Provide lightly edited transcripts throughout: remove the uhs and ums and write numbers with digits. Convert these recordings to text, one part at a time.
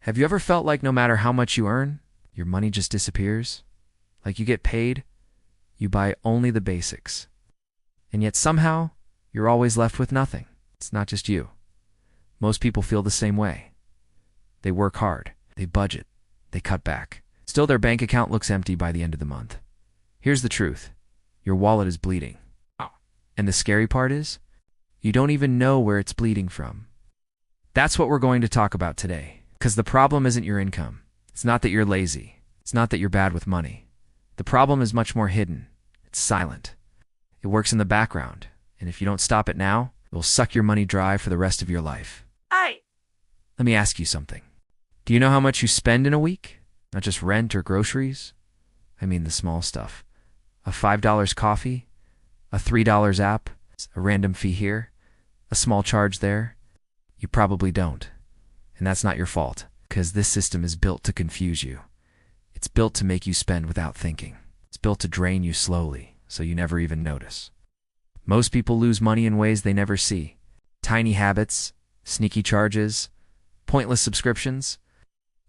Have you ever felt like no matter how much you earn, your money just disappears? Like you get paid, you buy only the basics. And yet somehow, you're always left with nothing. It's not just you. Most people feel the same way. They work hard, they budget, they cut back. Still, their bank account looks empty by the end of the month. Here's the truth. Your wallet is bleeding. And the scary part is, you don't even know where it's bleeding from. That's what we're going to talk about today. Because the problem isn't your income. It's not that you're lazy. It's not that you're bad with money. The problem is much more hidden. It's silent. It works in the background. And if you don't stop it now, it will suck your money dry for the rest of your life. Let me ask you something. Do you know how much you spend in a week? Not just rent or groceries. I mean the small stuff. A $5 coffee, a $3 app, a random fee here, a small charge there. You probably don't. And that's not your fault, because this system is built to confuse you. It's built to make you spend without thinking. It's built to drain you slowly, so you never even notice. Most people lose money in ways they never see. Tiny habits, sneaky charges, pointless subscriptions,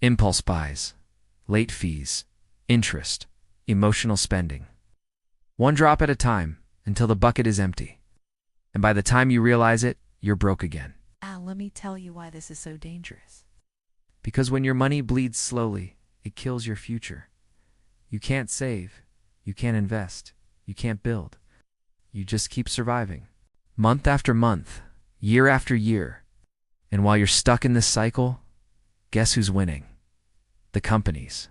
impulse buys, late fees, interest, emotional spending. One drop at a time until the bucket is empty. And by the time you realize it, you're broke again. Let me tell you why this is so dangerous. Because when your money bleeds slowly, it kills your future. You can't save. You can't invest. You can't build. You just keep surviving. Month after month, year after year. And while you're stuck in this cycle, guess who's winning? The companies,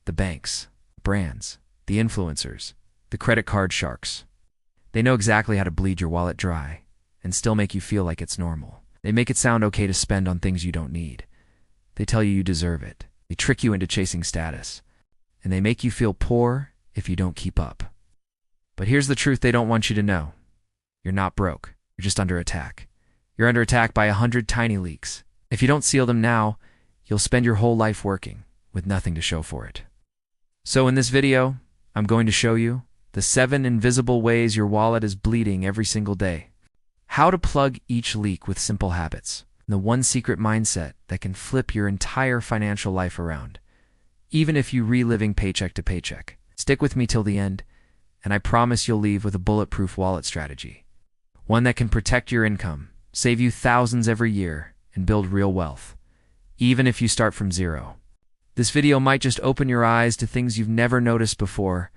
the banks, brands, the influencers, the credit card sharks. They know exactly how to bleed your wallet dry and still make you feel like it's normal. They make it sound okay to spend on things you don't need. They tell you you deserve it. They trick you into chasing status. And they make you feel poor if you don't keep up. But here's the truth they don't want you to know. You're not broke. You're just under attack. You're under attack by 100 tiny leaks. If you don't seal them now, you'll spend your whole life working with nothing to show for it. So in this video, I'm going to show you the 7 invisible ways your wallet is bleeding every single day. How to plug each leak with simple habits. The one secret mindset that can flip your entire financial life around, even if you're reliving paycheck to paycheck. Stick with me till the end, and I promise you'll leave with a bulletproof wallet strategy. One that can protect your income, save you thousands every year, and build real wealth, even if you start from zero. This video might just open your eyes to things you've never noticed before,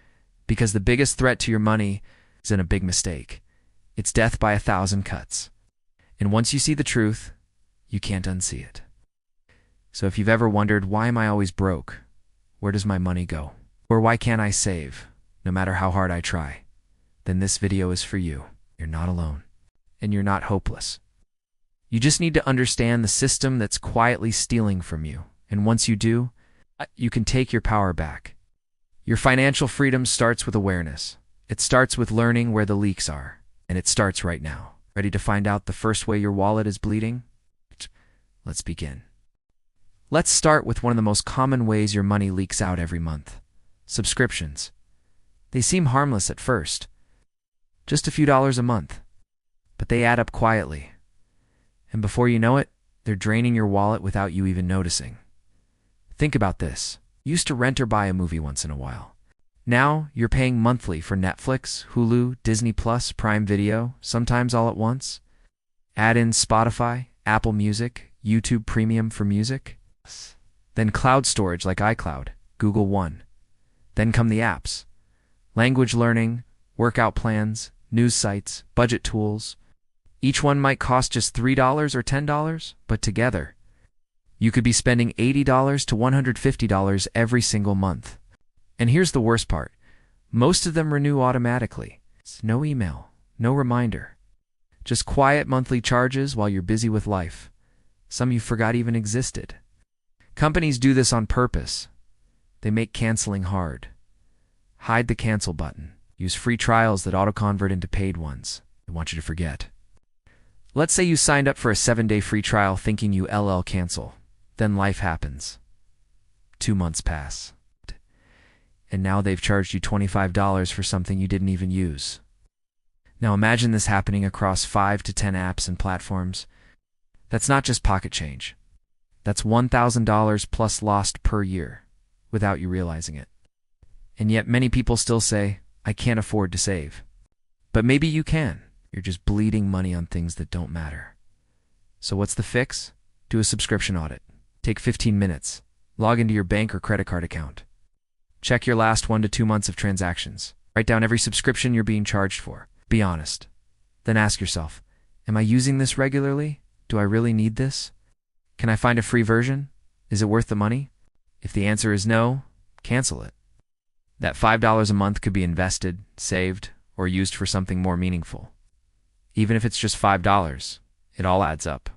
because the biggest threat to your money isn't a big mistake. It's death by 1,000 cuts. And once you see the truth, you can't unsee it. So if you've ever wondered, why am I always broke? Where does my money go? Or why can't I save, no matter how hard I try? Then this video is for you. You're not alone. And you're not hopeless. You just need to understand the system that's quietly stealing from you. And once you do, you can take your power back. Your financial freedom starts with awareness. It starts with learning where the leaks are. And it starts right now. Ready to find out the first way your wallet is bleeding? Let's begin. Let's start with one of the most common ways your money leaks out every month. Subscriptions. They seem harmless at first. Just a few dollars a month. But they add up quietly. And before you know it, they're draining your wallet without you even noticing. Think about this. You used to rent or buy a movie once in a while. Now, you're paying monthly for Netflix, Hulu, Disney+, Prime Video, sometimes all at once. Add in Spotify, Apple Music, YouTube Premium for music. Then cloud storage like iCloud, Google One. Then come the apps. Language learning, workout plans, news sites, budget tools. Each one might cost just $3 or $10, but together, you could be spending $80 to $150 every single month. And here's the worst part. Most of them renew automatically. It's no email, no reminder. Just quiet monthly charges while you're busy with life. Some you forgot even existed. Companies do this on purpose. They make canceling hard. Hide the cancel button. Use free trials that auto-convert into paid ones. They want you to forget. Let's say you signed up for a 7-day free trial thinking you cancel. Then life happens. 2 months pass. And now they've charged you $25 for something you didn't even use. Now imagine this happening across 5 to 10 apps and platforms. That's not just pocket change. That's $1,000 plus lost per year without you realizing it. And yet many people still say, I can't afford to save. But maybe you can. You're just bleeding money on things that don't matter. So what's the fix? Do a subscription audit. Take 15 minutes. Log into your bank or credit card account. Check your last 1 to 2 months of transactions. Write down every subscription you're being charged for. Be honest. Then ask yourself, am I using this regularly? Do I really need this? Can I find a free version? Is it worth the money? If the answer is no, cancel it. That $5 a month could be invested, saved, or used for something more meaningful. Even if it's just $5, it all adds up.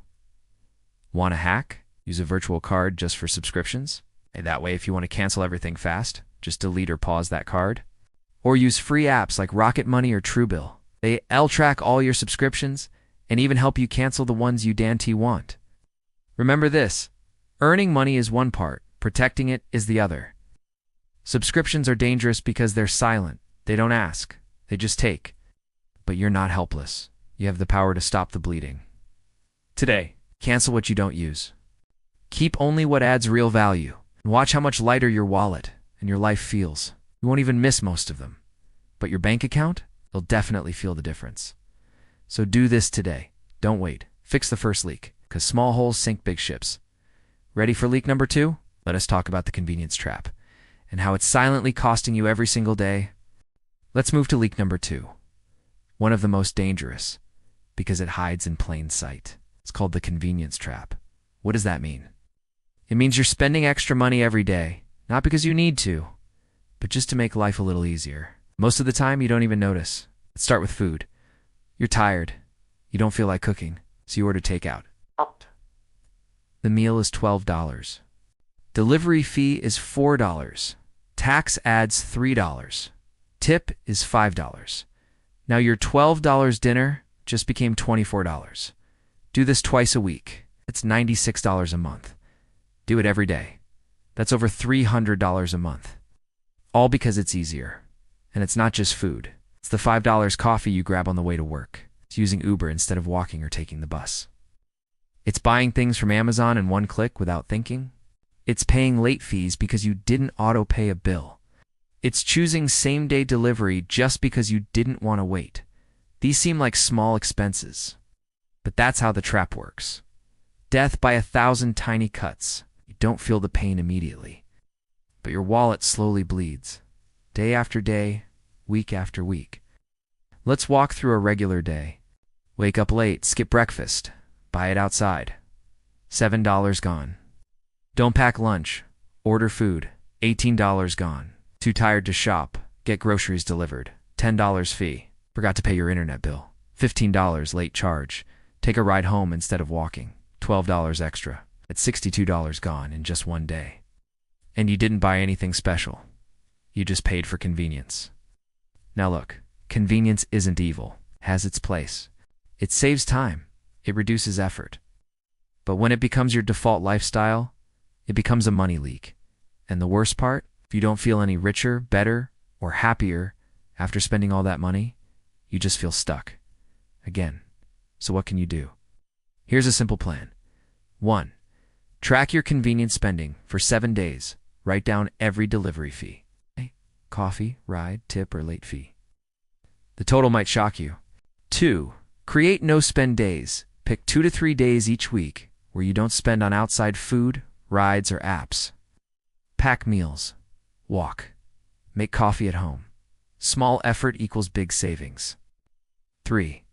Want a hack? Use a virtual card just for subscriptions. That way, if you want to cancel everything fast, just delete or pause that card. Or use free apps like Rocket Money or Truebill. They'll track all your subscriptions and even help you cancel the ones you want. Remember this, earning money is one part, protecting it is the other. Subscriptions are dangerous because they're silent. They don't ask. They just take. But you're not helpless. You have the power to stop the bleeding. Today, cancel what you don't use. Keep only what adds real value. And watch how much lighter your wallet and your life feels. You won't even miss most of them. But your bank account, you'll definitely feel the difference. So do this today. Don't wait. Fix the first leak, because small holes sink big ships. Ready for leak number 2? Let us talk about the convenience trap and how it's silently costing you every single day. Let's move to leak number 2. One of the most dangerous, because it hides in plain sight. It's called the convenience trap. What does that mean? It means you're spending extra money every day, not because you need to, but just to make life a little easier. Most of the time, you don't even notice. Let's start with food. You're tired. You don't feel like cooking, so you order takeout. The meal is $12. Delivery fee is $4. Tax adds $3. Tip is $5. Now your $12 dinner just became $24. Do this twice a week. It's $96 a month. Do it every day. That's over $300 a month. All because it's easier. And it's not just food. It's the $5 coffee you grab on the way to work. It's using Uber instead of walking or taking the bus. It's buying things from Amazon in one click without thinking. It's paying late fees because you didn't auto-pay a bill. It's choosing same-day delivery just because you didn't want to wait. These seem like small expenses. But that's how the trap works. Death by 1,000 tiny cuts. You don't feel the pain immediately. But your wallet slowly bleeds. Day after day, week after week. Let's walk through a regular day. Wake up late, skip breakfast, buy it outside. $7 gone. Don't pack lunch, order food, $18 gone. Too tired to shop, get groceries delivered, $10 fee. Forgot to pay your internet bill, $15 late charge. Take a ride home instead of walking, $12 extra. That's $62 gone in just one day. And you didn't buy anything special. You just paid for convenience. Now look, convenience isn't evil, it has its place. It saves time, it reduces effort. But when it becomes your default lifestyle, it becomes a money leak. And the worst part, if you don't feel any richer, better, or happier after spending all that money, you just feel stuck. Again, so what can you do? Here's a simple plan. 1. Track your convenience spending for 7 days. Write down every delivery fee. Coffee, ride, tip, or late fee. The total might shock you. 2. Create no-spend days. Pick 2 to 3 days each week where you don't spend on outside food, rides, or apps. Pack meals. Walk. Make coffee at home. Small effort equals big savings. 3.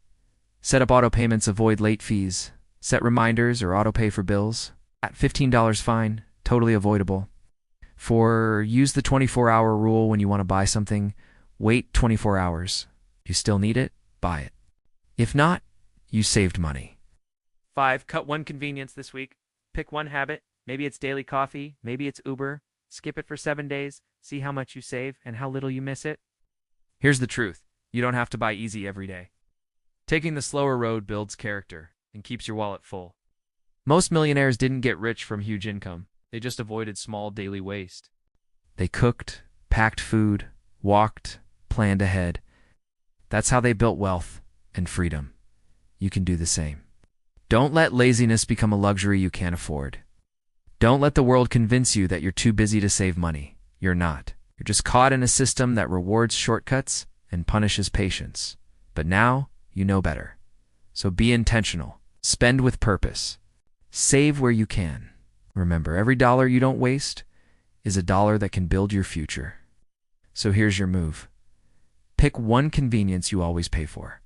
Set up auto payments, avoid late fees. Set reminders or auto pay for bills. At $15 fine, totally avoidable. 4. Use the 24-hour rule when you want to buy something. Wait 24 hours. You still need it? Buy it. If not, you saved money. 5. Cut one convenience this week. Pick one habit. Maybe it's daily coffee. Maybe it's Uber. Skip it for 7 days. See how much you save and how little you miss it. Here's the truth. You don't have to buy easy every day. Taking the slower road builds character and keeps your wallet full. Most millionaires didn't get rich from huge income. They just avoided small daily waste. They cooked, packed food, walked, planned ahead. That's how they built wealth and freedom. You can do the same. Don't let laziness become a luxury you can't afford. Don't let the world convince you that you're too busy to save money. You're not. You're just caught in a system that rewards shortcuts and punishes patience. But now, you know better. So be intentional. Spend with purpose. Save where you can. Remember, every dollar you don't waste is a dollar that can build your future. So here's your move. Pick one convenience you always pay for.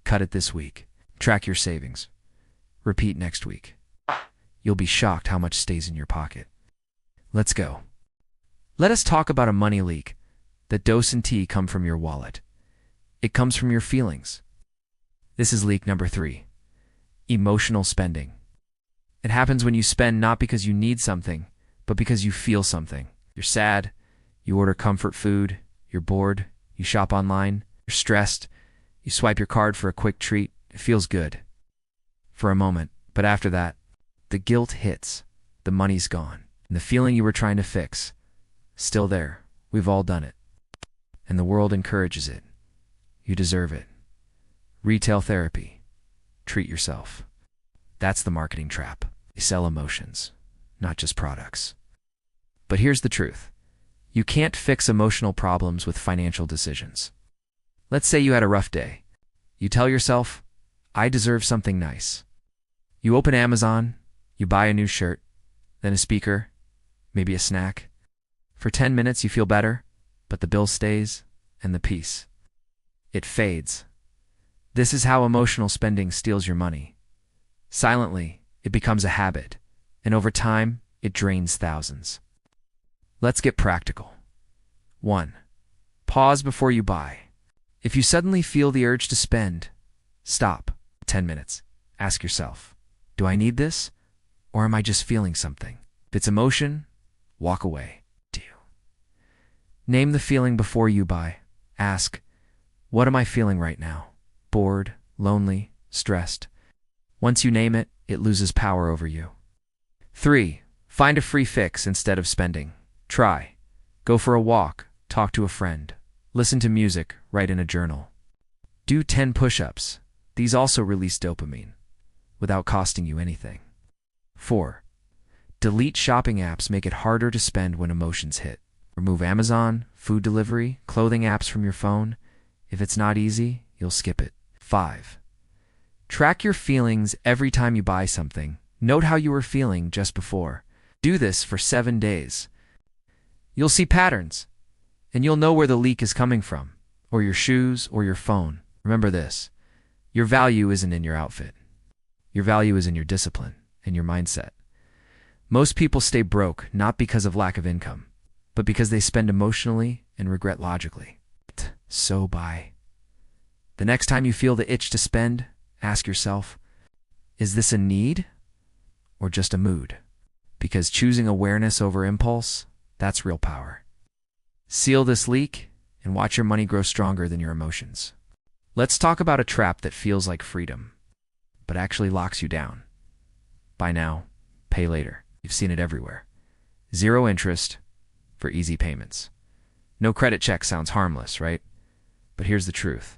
Cut it this week. Track your savings. Repeat next week. You'll be shocked how much stays in your pocket. Let's go. Let us talk about a money leak. That dose and tea come from your wallet. It comes from your feelings. This is leak number 3. Emotional spending. It happens when you spend not because you need something, but because you feel something. You're sad, you order comfort food, you're bored, you shop online, you're stressed, you swipe your card for a quick treat. It feels good. For a moment, but after that, the guilt hits, the money's gone, and the feeling you were trying to fix, still there. We've all done it. And the world encourages it. You deserve it. Retail therapy. Treat yourself. That's the marketing trap. They sell emotions, not just products. But here's the truth. You can't fix emotional problems with financial decisions. Let's say you had a rough day. You tell yourself, I deserve something nice. You open Amazon, you buy a new shirt, then a speaker, maybe a snack. For 10 minutes you feel better, but the bill stays, and the peace. It fades. This is how emotional spending steals your money. Silently, it becomes a habit, and over time, it drains thousands. Let's get practical. 1. Pause before you buy. If you suddenly feel the urge to spend, stop. 10 minutes. Ask yourself, do I need this, or am I just feeling something? If it's emotion, walk away. Name the feeling before you buy. Ask, what am I feeling right now? Bored, lonely, stressed. Once you name it, it loses power over you. 3. Find a free fix instead of spending. Try. Go for a walk, talk to a friend, listen to music, write in a journal. Do 10 push-ups. These also release dopamine, without costing you anything. 4. Delete shopping apps. Make it harder to spend when emotions hit. Remove Amazon, food delivery, clothing apps from your phone. If it's not easy, you'll skip it. 5. Track your feelings every time you buy something. Note how you were feeling just before. Do this for 7 days. You'll see patterns, and you'll know where the leak is coming from, or your shoes, or your phone. Remember this, your value isn't in your outfit. Your value is in your discipline and your mindset. Most people stay broke not because of lack of income, but because they spend emotionally and regret logically. So buy. The next time you feel the itch to spend, ask yourself, is this a need or just a mood? Because choosing awareness over impulse, that's real power. Seal this leak and watch your money grow stronger than your emotions. Let's talk about a trap that feels like freedom, but actually locks you down. Buy now, pay later. You've seen it everywhere. 0 interest for easy payments. No credit check sounds harmless, right? But here's the truth.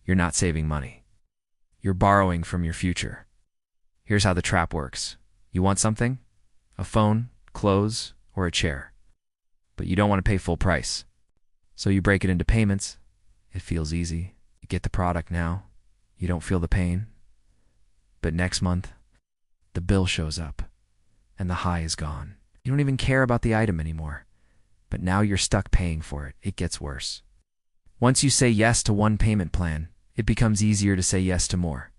You're not saving money. You're borrowing from your future. Here's how the trap works. You want something? A phone, clothes, or a chair. But you don't want to pay full price. So you break it into payments. It feels easy. You get the product now. You don't feel the pain. But next month, the bill shows up, and the high is gone. You don't even care about the item anymore. But now you're stuck paying for it. It gets worse. Once you say yes to one payment plan, it becomes easier to say yes to more.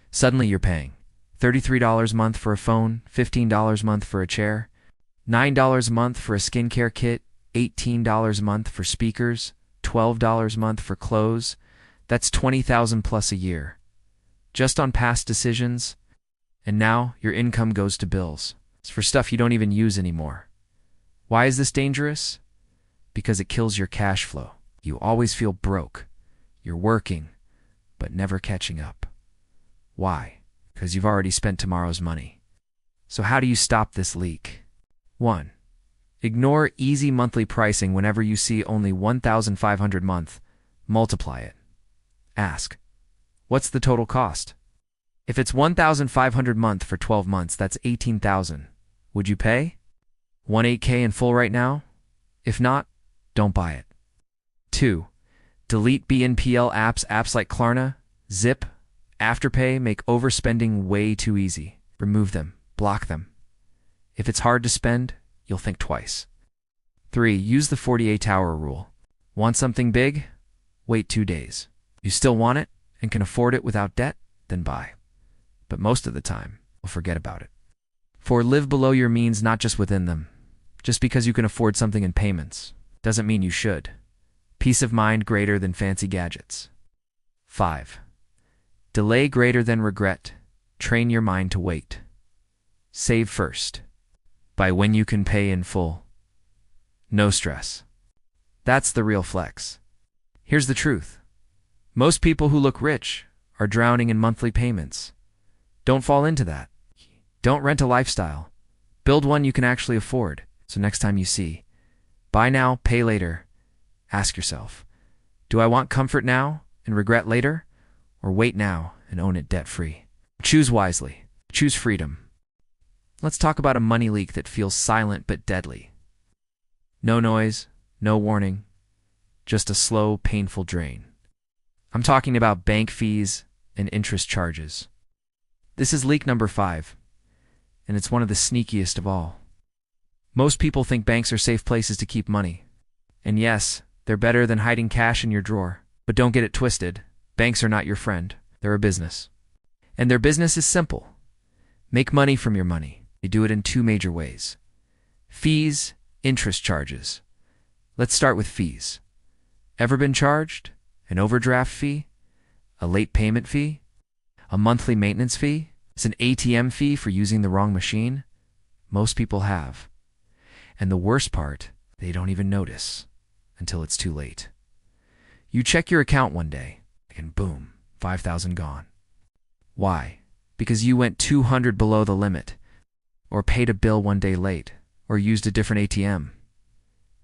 Suddenly you're paying $33 a month for a phone, $15 a month for a chair, $9 a month for a skincare kit, $18 a month for speakers, $12 a month for clothes. That's $20,000 plus a year. Just on past decisions, and now your income goes to bills. It's for stuff you don't even use anymore. Why is this dangerous? Because it kills your cash flow. You always feel broke. You're working, but never catching up. Why? Because you've already spent tomorrow's money. So how do you stop this leak? 1. Ignore easy monthly pricing whenever you see only $1,500 a month. Multiply it. Ask, what's the total cost? If it's $1,500 a month for 12 months, that's $18,000. Would you pay? Want 8K in full right now? If not, don't buy it. 2. Delete BNPL apps. Apps like Klarna, Zip, Afterpay make overspending way too easy. Remove them. Block them. If it's hard to spend, you'll think twice. 3. Use the 48-hour rule. Want something big? Wait 2 days. You still want it and can afford it without debt? Then buy. But most of the time, you'll forget about it. 4. Live below your means, not just within them. Just because you can afford something in payments doesn't mean you should. Peace of mind greater than fancy gadgets. 5. Delay greater than regret. Train your mind to wait. Save first. By when you can pay in full. No stress. That's the real flex. Here's the truth. Most people who look rich are drowning in monthly payments. Don't fall into that. Don't rent a lifestyle. Build one you can actually afford. So next time you see, buy now, pay later, ask yourself, do I want comfort now and regret later? Or wait now and own it debt-free? Choose wisely. Choose freedom. Let's talk about a money leak that feels silent but deadly. No noise, no warning, just a slow, painful drain. I'm talking about bank fees and interest charges. This is leak number 5, and it's one of the sneakiest of all. Most people think banks are safe places to keep money. And yes, they're better than hiding cash in your drawer. But don't get it twisted. Banks are not your friend. They're a business. And their business is simple. Make money from your money. They do it in 2 major ways. Fees, interest charges. Let's start with fees. Ever been charged? An overdraft fee? A late payment fee? A monthly maintenance fee? It's an ATM fee for using the wrong machine? Most people have. And the worst part, they don't even notice until it's too late. You check your account one day, and boom, 5,000 gone. Why? Because you went 200 below the limit, or paid a bill one day late, or used a different ATM.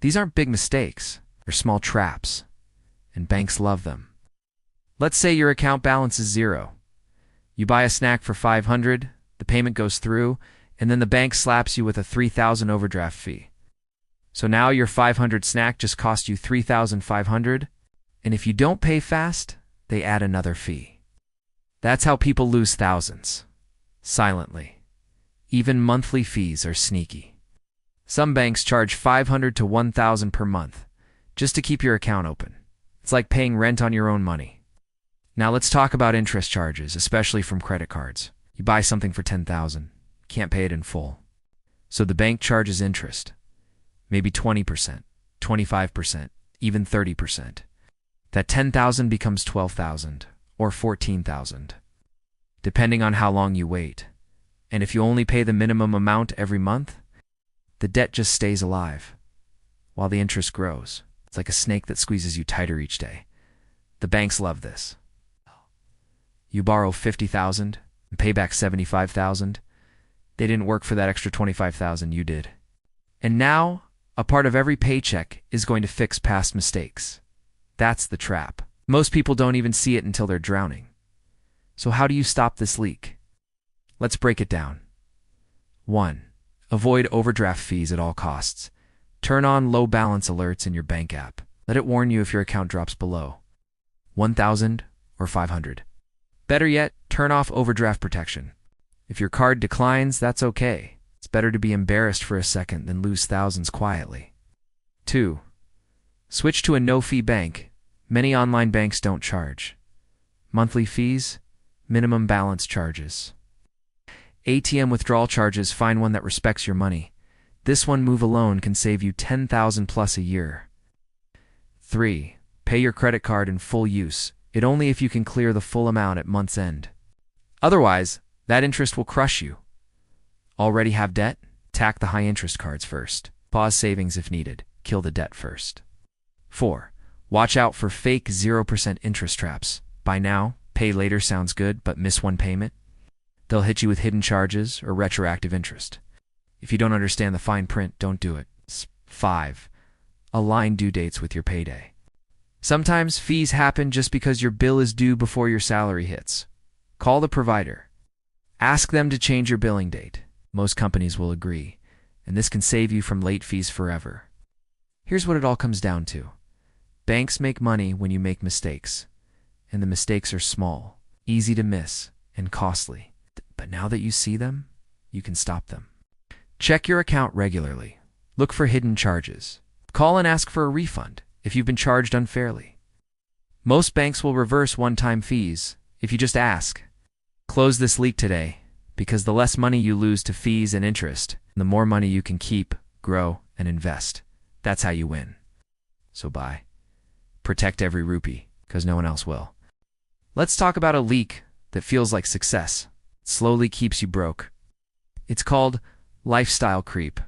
These aren't big mistakes, they're small traps, and banks love them. Let's say your account balance is 0. You buy a snack for 500, the payment goes through, and then the bank slaps you with a 3,000 overdraft fee. So now your 500 snack just cost you 3,500, and if you don't pay fast, they add another fee. That's how people lose thousands. Silently. Even monthly fees are sneaky. Some banks charge 500 to 1,000 per month, just to keep your account open. It's like paying rent on your own money. Now let's talk about interest charges, especially from credit cards. You buy something for 10,000. Can't pay it in full. So the bank charges interest. Maybe 20%, 25%, even 30%. That 10,000 becomes 12,000 or 14,000, depending on how long you wait. And if you only pay the minimum amount every month, the debt just stays alive, while the interest grows. It's like a snake that squeezes you tighter each day. The banks love this. You borrow 50,000 and pay back 75,000. They didn't work for that extra 25,000 you did. And now, a part of every paycheck is going to fix past mistakes. That's the trap. Most people don't even see it until they're drowning. So how do you stop this leak? Let's break it down. 1. Avoid overdraft fees at all costs. Turn on low balance alerts in your bank app. Let it warn you if your account drops below 1,000 or 500. Better yet, turn off overdraft protection. If your card declines, that's okay. It's better to be embarrassed for a second than lose thousands quietly. 2. Switch to a no-fee bank. Many online banks don't charge. Monthly fees, minimum balance charges. ATM withdrawal charges, find one that respects your money. This one move alone can save you 10,000 plus a year. 3. Pay your credit card in full use. It only if you can clear the full amount at month's end. Otherwise, that interest will crush you. Already have debt? Tack the high-interest cards first. Pause savings if needed. Kill the debt first. 4. Watch out for fake 0% interest traps. Buy now, pay later sounds good, but miss one payment? They'll hit you with hidden charges or retroactive interest. If you don't understand the fine print, don't do it. 5. Align due dates with your payday. Sometimes fees happen just because your bill is due before your salary hits. Call the provider. Ask them to change your billing date. Most companies will agree, and this can save you from late fees forever. Here's what it all comes down to. Banks make money when you make mistakes, and the mistakes are small, easy to miss, and costly. But now that you see them, you can stop them. Check your account regularly. Look for hidden charges. Call and ask for a refund if you've been charged unfairly. Most banks will reverse one-time fees if you just ask. Close this leak today, because the less money you lose to fees and interest, the more money you can keep, grow, and invest. That's how you win. So buy. Protect every rupee, because no one else will. Let's talk about a leak that feels like success. It slowly keeps you broke. It's called lifestyle creep,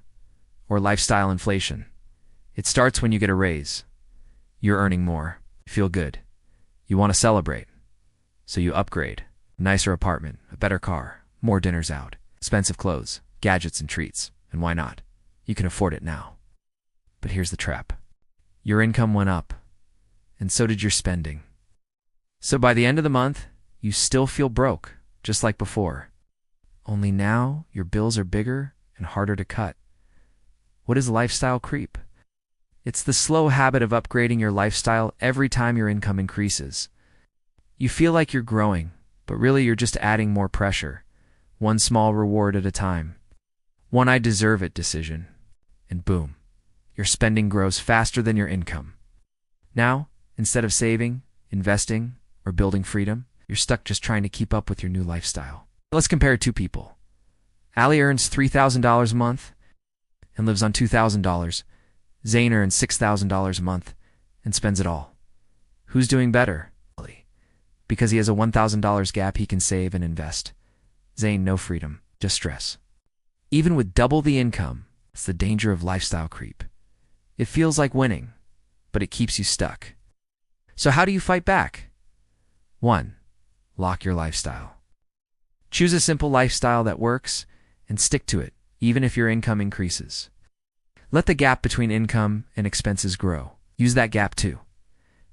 or lifestyle inflation. It starts when you get a raise. You're earning more. You feel good. You want to celebrate. So you upgrade. A nicer apartment, a better car, more dinners out, expensive clothes, gadgets and treats. And why not? You can afford it now. But here's the trap. Your income went up, and so did your spending. So by the end of the month, you still feel broke, just like before. Only now, your bills are bigger and harder to cut. What is lifestyle creep? It's the slow habit of upgrading your lifestyle every time your income increases. You feel like you're growing, but really you're just adding more pressure, one small reward at a time. One "I deserve it" decision, and boom, your spending grows faster than your income. Now, instead of saving, investing, or building freedom, you're stuck just trying to keep up with your new lifestyle. Let's compare two people. Ali earns $3,000 a month and lives on $2,000. Zane earns $6,000 a month and spends it all. Who's doing better? Ali. Because he has a $1,000 gap he can save and invest. Zane, no freedom, just stress. Even with double the income, it's the danger of lifestyle creep. It feels like winning, but it keeps you stuck. So how do you fight back? 1. Lock your lifestyle. Choose a simple lifestyle that works and stick to it, even if your income increases. Let the gap between income and expenses grow. Use that gap too.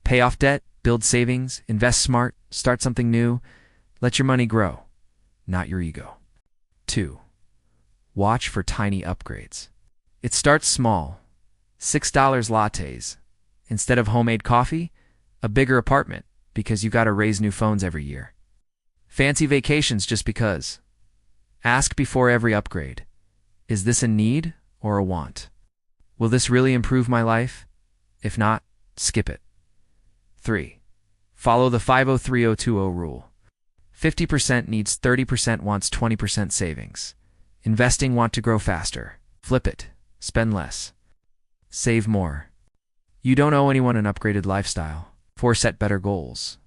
Pay off debt, build savings, invest smart, start something new. Let your money grow, not your ego. 2. Watch for tiny upgrades. It starts small. $6 lattes. Instead of homemade coffee, a bigger apartment, because you gotta raise new phones every year. Fancy vacations just because. Ask before every upgrade. Is this a need or a want? Will this really improve my life? If not, skip it. 3. Follow the 50-30-20 rule. 50% needs 30% wants 20% savings. Investing want to grow faster. Flip it. Spend less. Save more. You don't owe anyone an upgraded lifestyle. 4. Set better goals.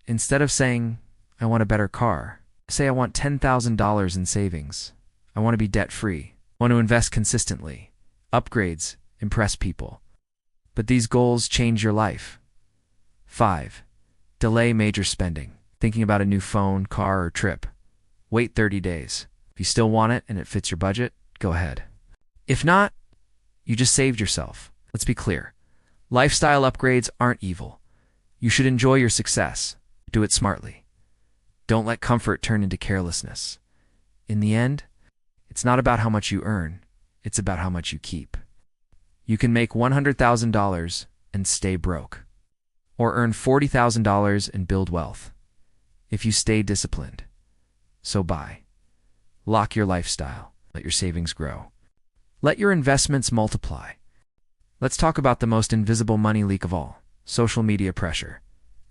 Instead of saying, I want a better car, say I want $10,000 in savings. I want to be debt-free. I want to invest consistently. Upgrades impress people. But these goals change your life. 5. Delay major spending. Thinking about a new phone, car, or trip. Wait 30 days. If you still want it and it fits your budget, go ahead. If not, you just saved yourself. Let's be clear. Lifestyle upgrades aren't evil. You should enjoy your success. Do it smartly. Don't let comfort turn into carelessness. In the end, it's not about how much you earn. It's about how much you keep. You can make $100,000 and stay broke, or earn $40,000 and build wealth, if you stay disciplined. So buy. Lock your lifestyle. Let your savings grow. Let your investments multiply. Let's talk about the most invisible money leak of all, social media pressure.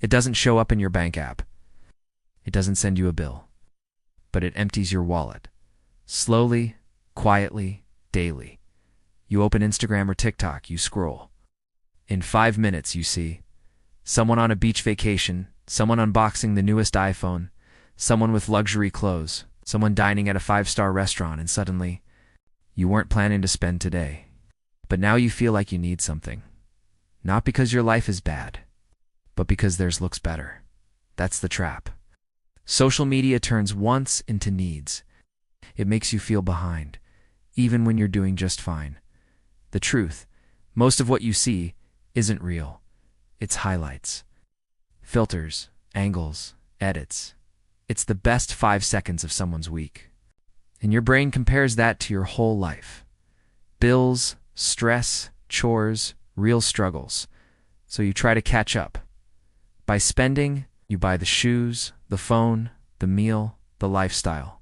It doesn't show up in your bank app. It doesn't send you a bill. But it empties your wallet. Slowly, quietly, daily. You open Instagram or TikTok, you scroll. In 5 minutes, you see someone on a beach vacation, someone unboxing the newest iPhone, someone with luxury clothes, someone dining at a 5-star restaurant, and suddenly, you weren't planning to spend today. But now you feel like you need something. Not because your life is bad, but because theirs looks better. That's the trap. Social media turns wants into needs. It makes you feel behind, even when you're doing just fine. The truth, most of what you see isn't real. It's highlights. Filters, angles, edits. It's the best 5 seconds of someone's week. And your brain compares that to your whole life. Bills, stress, chores, real struggles. So you try to catch up. By spending, you buy the shoes, the phone, the meal, the lifestyle.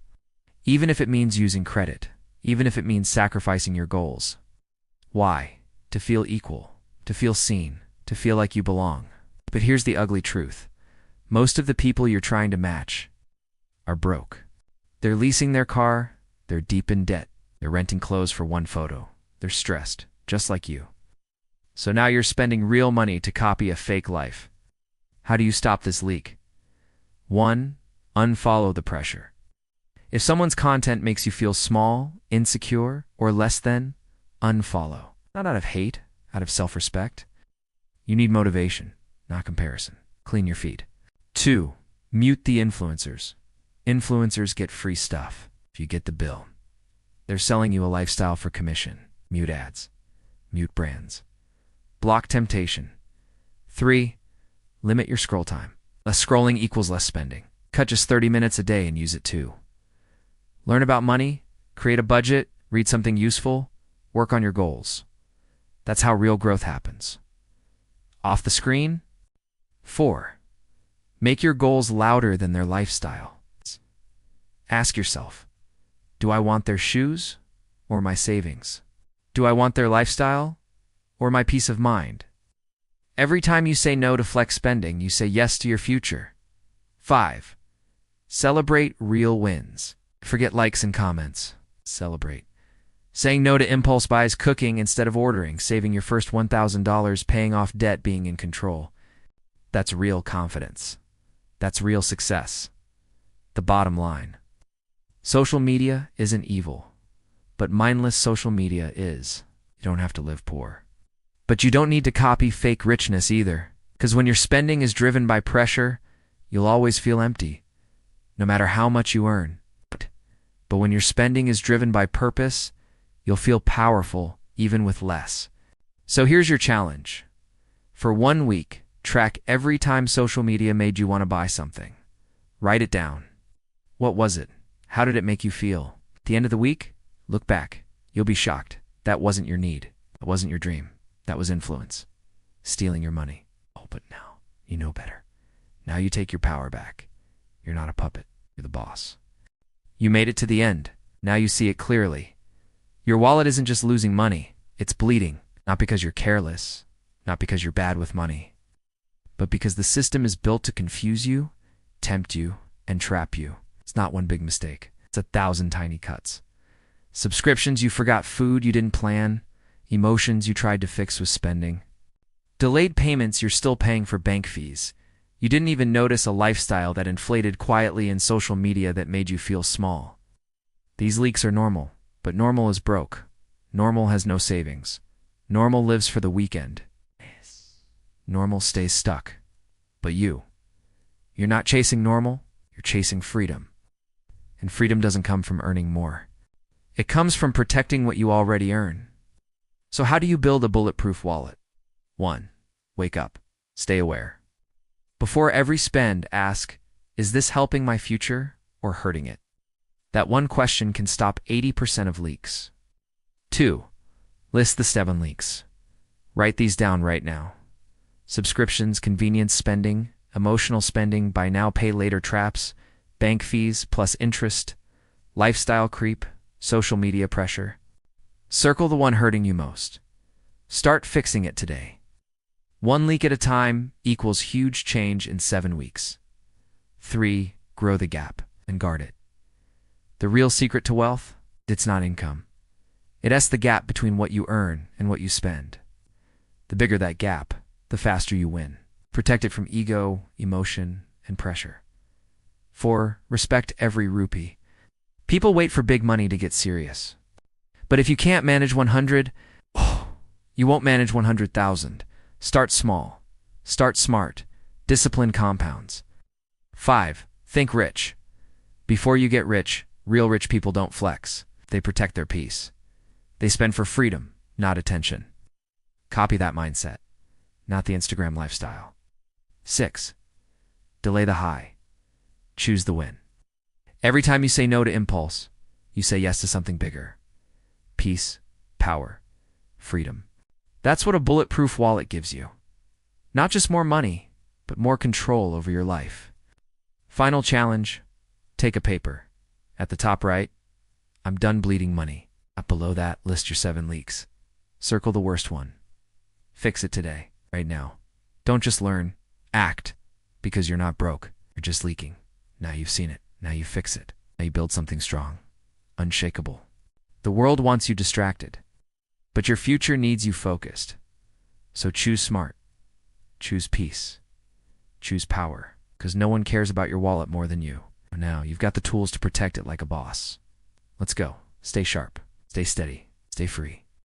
Even if it means using credit, even if it means sacrificing your goals. Why? To feel equal, to feel seen, to feel like you belong. But here's the ugly truth. Most of the people you're trying to match are broke. They're leasing their car, they're deep in debt, they're renting clothes for one photo, they're stressed, just like you. So now you're spending real money to copy a fake life. How do you stop this leak? 1. Unfollow the pressure. If someone's content makes you feel small, insecure, or less than, unfollow. Not out of hate, out of self-respect. You need motivation, not comparison. Clean your feed. 2. Mute the influencers. Influencers get free stuff if you get the bill. They're selling you a lifestyle for commission. Mute ads. Mute brands. Block temptation. 3. Limit your scroll time. Less scrolling equals less spending. Cut just 30 minutes a day and use it too. Learn about money, create a budget, read something useful, work on your goals. That's how real growth happens. Off the screen? 4. Make your goals louder than their lifestyle. Ask yourself, do I want their shoes or my savings? Do I want their lifestyle or my peace of mind? Every time you say no to flex spending, you say yes to your future. 5. Celebrate real wins. Forget likes and comments. Celebrate. Saying no to impulse buys, cooking instead of ordering, saving your first $1,000, paying off debt, being in control. That's real confidence. That's real success. The bottom line. Social media isn't evil, but mindless social media is. You don't have to live poor. But you don't need to copy fake richness either, because when your spending is driven by pressure, you'll always feel empty, no matter how much you earn. But when your spending is driven by purpose, you'll feel powerful even with less. So here's your challenge. For 1 week, track every time social media made you want to buy something. Write it down. What was it? How did it make you feel? At the end of the week, look back. You'll be shocked. That wasn't your need. That wasn't your dream. That was influence. Stealing your money. Oh, but now you know better. Now you take your power back. You're not a puppet. You're the boss. You made it to the end. Now you see it clearly. Your wallet isn't just losing money. It's bleeding. Not because you're careless. Not because you're bad with money. But because the system is built to confuse you, tempt you, and trap you. It's not one big mistake. It's 1,000 tiny cuts. Subscriptions you forgot, food you didn't plan, emotions you tried to fix with spending. Delayed payments you're still paying for bank fees. You didn't even notice a lifestyle that inflated quietly in social media that made you feel small. These leaks are normal, but normal is broke. Normal has no savings. Normal lives for the weekend. Normal stays stuck. But you're not chasing normal, you're chasing freedom. And freedom doesn't come from earning more. It comes from protecting what you already earn. So how do you build a bulletproof wallet? 1. Wake up. Stay aware. Before every spend, ask, is this helping my future or hurting it? That one question can stop 80% of leaks. 2. List the 7 leaks. Write these down right now. Subscriptions, convenience spending, emotional spending, buy now, pay later traps, bank fees plus interest, lifestyle creep, social media pressure. Circle the one hurting you most. Start fixing it today. 1 leak at a time equals huge change in 7 weeks. 3. Grow the gap and guard it. The real secret to wealth? It's not income. It's the gap between what you earn and what you spend. The bigger that gap, the faster you win. Protect it from ego, emotion, and pressure. 4. Respect every rupee. People wait for big money to get serious. But if you can't manage 100, you won't manage 100,000. Start small. Start smart. Discipline compounds. 5. Think rich. Before you get rich, real rich people don't flex. They protect their peace. They spend for freedom, not attention. Copy that mindset, not the Instagram lifestyle. 6. Delay the high. Choose the win. Every time you say no to impulse, You say yes to something bigger. Peace, power, freedom. That's what a bulletproof wallet gives you. Not just more money, but more control over your life. Final challenge, take a paper. At the top right, I'm done bleeding money. Up below that, list your 7 leaks. Circle the worst one. Fix it today, right now. Don't just learn, act, because you're not broke. You're just leaking. Now you've seen it. Now you fix it. Now you build something strong, unshakable. The world wants you distracted, but your future needs you focused. So choose smart. Choose peace. Choose power, because no one cares about your wallet more than you. Now you've got the tools to protect it like a boss. Let's go. Stay sharp. Stay steady. Stay free.